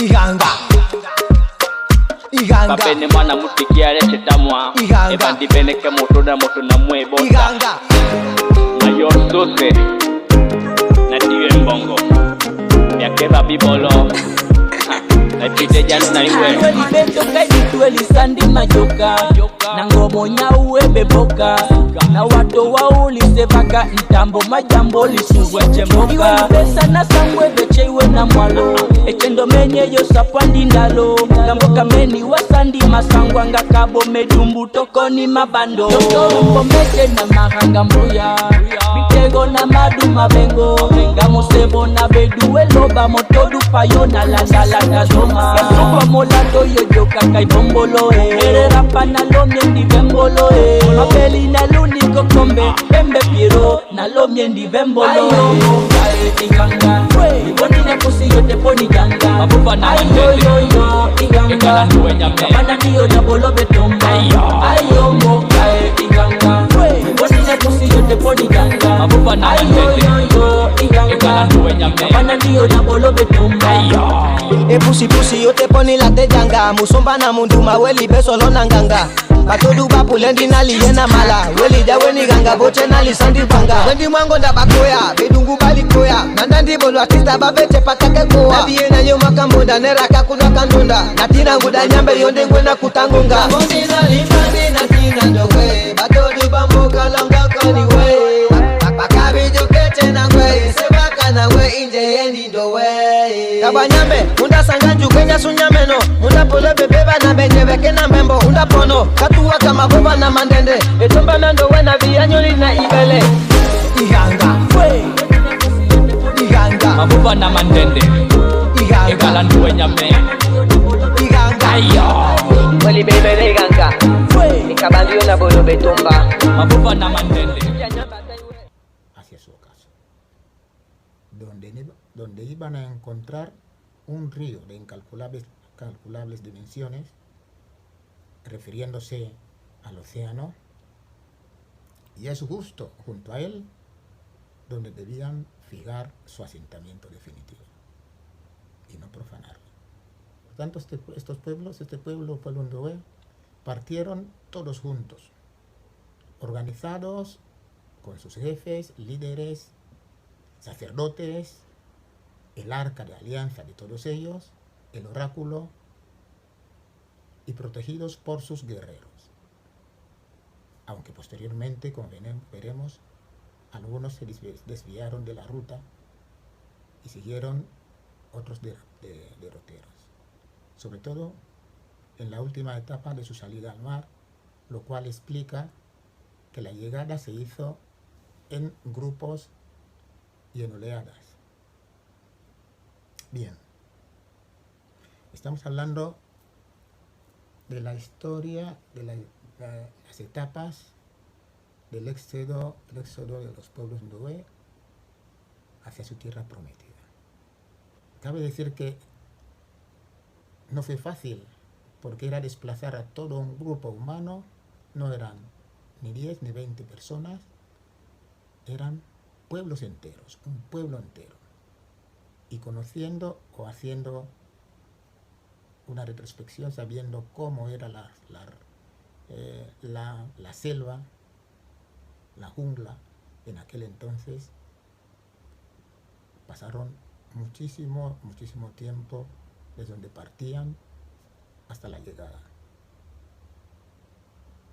Iganga Iganga Babene mwana mutikiare chetamwa Iganga Ebandi beneke moto na mwebo Iganga Mayor Sose Na tiwe mbongo Yakeba bibolo Naipite janu na iwe Weli beto kaitu weli sandi majoka Nangomo nyauwe beboka Na wato wauli sevaka ntambo majambo lisuwe chemoka Iwe pesa na sangwe bechewe na mwalo Echendo menye yo sapwandi ndalo Gambo kameni wasandi masangwa nga kabo medumbu toko ni mabando Gambo meche na mahanga mbuya Bitego na madu mabengo Gamo sebo na beduwe loba motodu payo na landala zoma Kwa molando yo joka kai bombolo Ere rapa na lomye ndi vembolo Mabeli na luni kokombe Bembe piro na lomye ndi vembolo Ayo kae iganga Iboni na kusi yote poni ganga Mabufa na mandende iganga Kamana niyo na bolo betomba Ayo mo kae iganga Iboni na kusi yote poni ganga Mabufa na mandende iganga Kamana niyo na bolo betomba Pusi pusi yo te poni la te janga Musomba na munduma weli beso lo nanganga Batodu bapulendi na liye na mala Weli ja weni ganga boche na lisandi banga Wendi mwango nda bakoya, bedungu bali koya Nandandi bolo artista babeche patake koa Nabiye na yo makamboda, neraka kudwa kandunda Natina nguda nyambe yonde ngwena kutangunga Ngondi na limandi na tina ndowe Batodu bambo kalonga koni we Bakabi jokeche na we Sebaka na we inje yendi ndowe Kabanyambe, unda sanganju kenya sunyameno Unda polo bebeba na benjebeke na mbembo Unda pono, katuwa kama boba na mandende Etomba nando wena viyanyoli na ibele Iganga Iganga Mabufa na mandende Iganga Egala nduwe nyame Iganga Weli bebele iganga Nikabandio na bolo betomba Mabufa na mandende hacia su ocaso, donde iban a encontrar un río de incalculables dimensiones, refiriéndose al océano, y es justo junto a él donde debían fijar su asentamiento definitivo y no profanarlo. Por tanto, este pueblo Ndowe, partieron todos juntos, organizados con sus jefes, líderes, sacerdotes, el arca de alianza de todos ellos, el oráculo, y protegidos por sus guerreros. Aunque posteriormente, como veremos, algunos se desviaron de la ruta y siguieron otros derroteros. Sobre todo en la última etapa de su salida al mar, lo cual explica que la llegada se hizo en grupos y en oleadas. Bien, estamos hablando de la historia, de las etapas del éxodo de los pueblos Ndowe hacia su tierra prometida. Cabe decir que no fue fácil, porque era desplazar a todo un grupo humano, no eran ni 10 ni 20 personas, eran pueblos enteros, un pueblo entero. Y conociendo o haciendo una retrospección, sabiendo cómo era la selva, la jungla en aquel entonces, pasaron muchísimo tiempo desde donde partían hasta la llegada.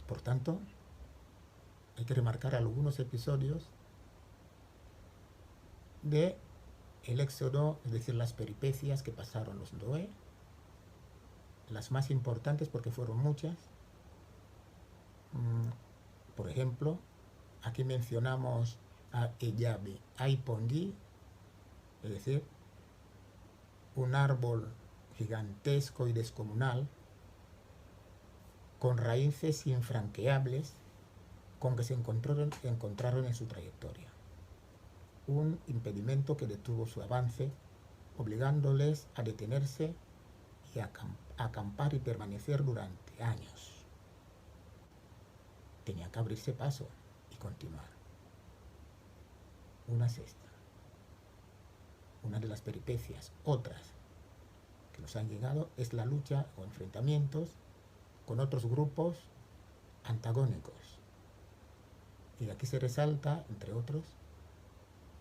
Por tanto, hay que remarcar algunos episodios de el éxodo, es decir, las peripecias que pasaron los Ndowe, las más importantes porque fueron muchas. Por ejemplo, aquí mencionamos a Eyabe Aipondi, es decir, un árbol gigantesco y descomunal con raíces infranqueables con que se encontraron en su trayectoria. Un impedimento que detuvo su avance, obligándoles a detenerse y a acampar y permanecer durante años. Tenía que abrirse paso y continuar. Una es esta, una de las peripecias. Otras que nos han llegado es la lucha o enfrentamientos con otros grupos antagónicos. Y aquí se resalta, entre otros,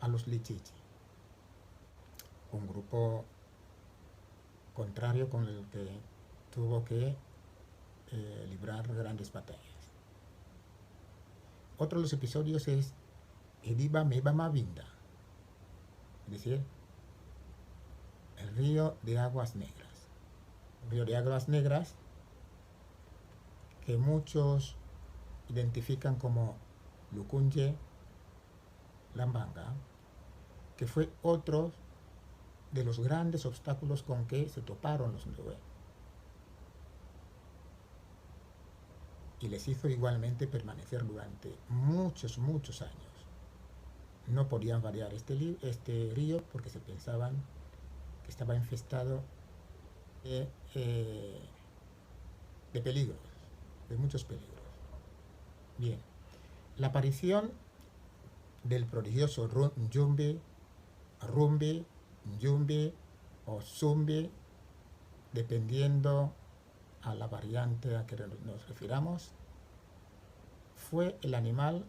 a los Lichichi, un grupo contrario con el que tuvo que librar grandes batallas. Otro de los episodios es Ediba Meba Mavinda, es decir, el río de aguas negras. El río de aguas negras que muchos identifican como Lukunye Lambanga, que fue otro de los grandes obstáculos con que se toparon los Ndoe. Y les hizo igualmente permanecer durante muchos años. No podían variar este río porque se pensaban que estaba infestado de peligros, de muchos peligros. Bien, la aparición del prodigioso Njumbi, Rumbi, Njumbi o Zumbi, dependiendo a la variante a que nos refiramos, fue el animal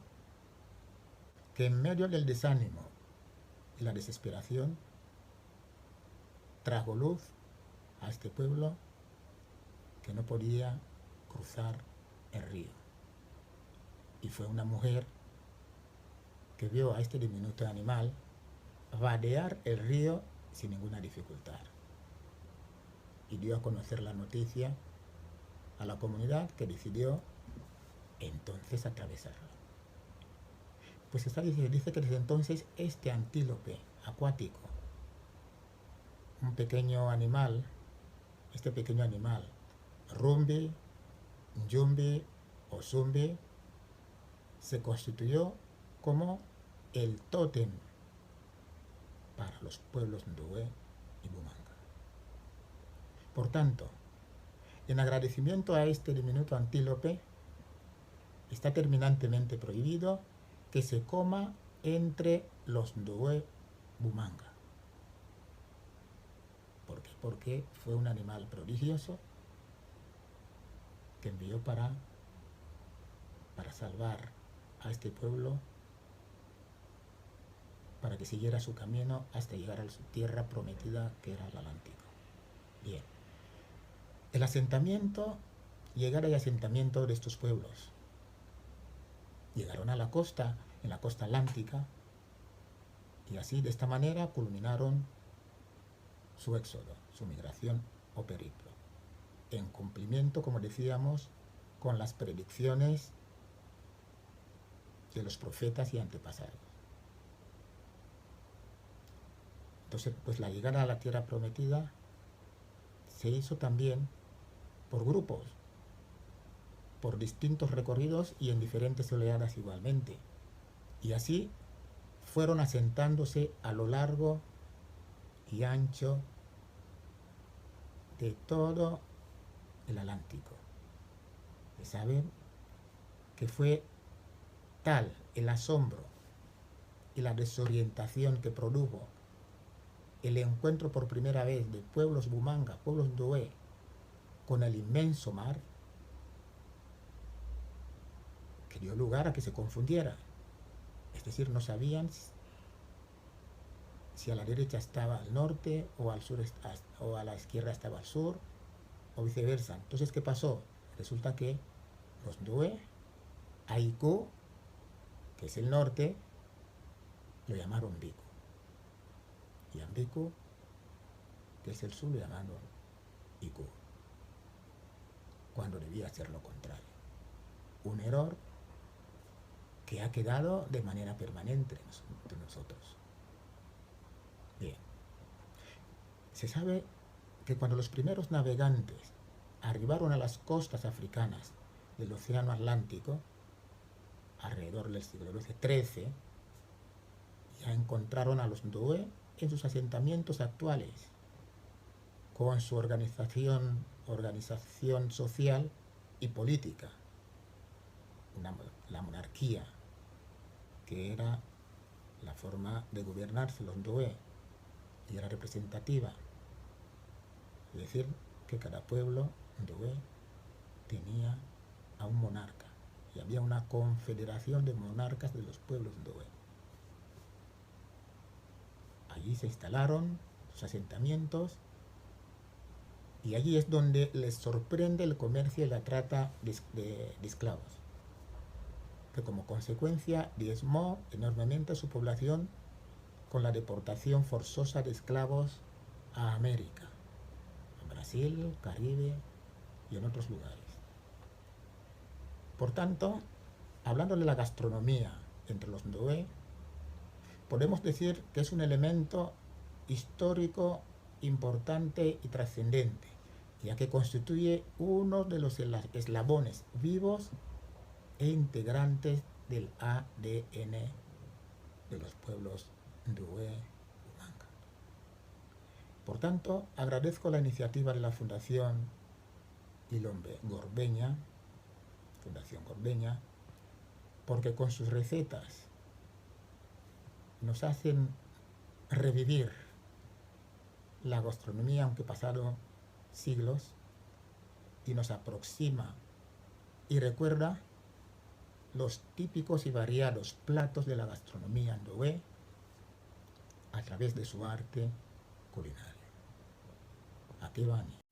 que en medio del desánimo y la desesperación trajo luz a este pueblo que no podía cruzar el río. Y fue una mujer que vio a este diminuto animal vadear el río sin ninguna dificultad. Y dio a conocer la noticia a la comunidad, que decidió entonces atravesarlo. Pues se dice que desde entonces este antílope acuático, un pequeño animal, este pequeño animal, Rumbi, Njumbi o Zumbi, se constituyó como el tótem para los pueblos Ndoe y Bumanga. Por tanto, en agradecimiento a este diminuto antílope, está terminantemente prohibido que se coma entre los Ndoe Bumanga. ¿Por qué? Porque fue un animal prodigioso que envió para salvar a este pueblo, para que siguiera su camino hasta llegar a su tierra prometida, que era el Atlántico. Bien. El asentamiento, llegada y asentamiento de estos pueblos. Llegaron a la costa, en la costa atlántica, y así, de esta manera, culminaron su éxodo, su migración o periplo, en cumplimiento, como decíamos, con las predicciones de los profetas y antepasados. Entonces, pues la llegada a la tierra prometida se hizo también por grupos, por distintos recorridos y en diferentes oleadas igualmente. Y así fueron asentándose a lo largo y ancho de todo el Atlántico. Y saben que fue tal el asombro y la desorientación que produjo el encuentro por primera vez de pueblos Bumanga, pueblos Ndoe, con el inmenso mar, que dio lugar a que se confundieran. Es decir, no sabían si a la derecha estaba al norte o al sur o a la izquierda estaba al sur o viceversa. Entonces, ¿qué pasó? Resulta que los Ndoe, Aiku, que es el norte, lo llamaron Biku. Y Ambiku, que es el sur, lo llamaron Iku, cuando debía ser lo contrario. Un error que ha quedado de manera permanente entre nosotros. Bien. Se sabe que cuando los primeros navegantes arribaron a las costas africanas del Océano Atlántico, alrededor del siglo XIII, ya encontraron a los Ndoe en sus asentamientos actuales, con su organización social y política, la monarquía, que era la forma de gobernarse los Ndoe, y era representativa. Es decir, que cada pueblo ndoé tenía a un monarca y había una confederación de monarcas de los pueblos ndoé. Allí se instalaron sus asentamientos y allí es donde les sorprende el comercio y la trata de esclavos, que como consecuencia diezmó enormemente a su población con la deportación forzosa de esclavos a América, a Brasil, Caribe y en otros lugares. Por tanto, hablando de la gastronomía entre los ndoé, podemos decir que es un elemento histórico importante y trascendente, ya que constituye uno de los eslabones vivos e integrantes del ADN de los pueblos ndoé Umanga. Por tanto, agradezco la iniciativa de la Fundación Ilombe Gorbeña, Fundación Gorbeña, porque con sus recetas nos hacen revivir la gastronomía, aunque pasaron siglos, y nos aproxima y recuerda los típicos y variados platos de la gastronomía ndoé a través de su arte culinario. Aquí van.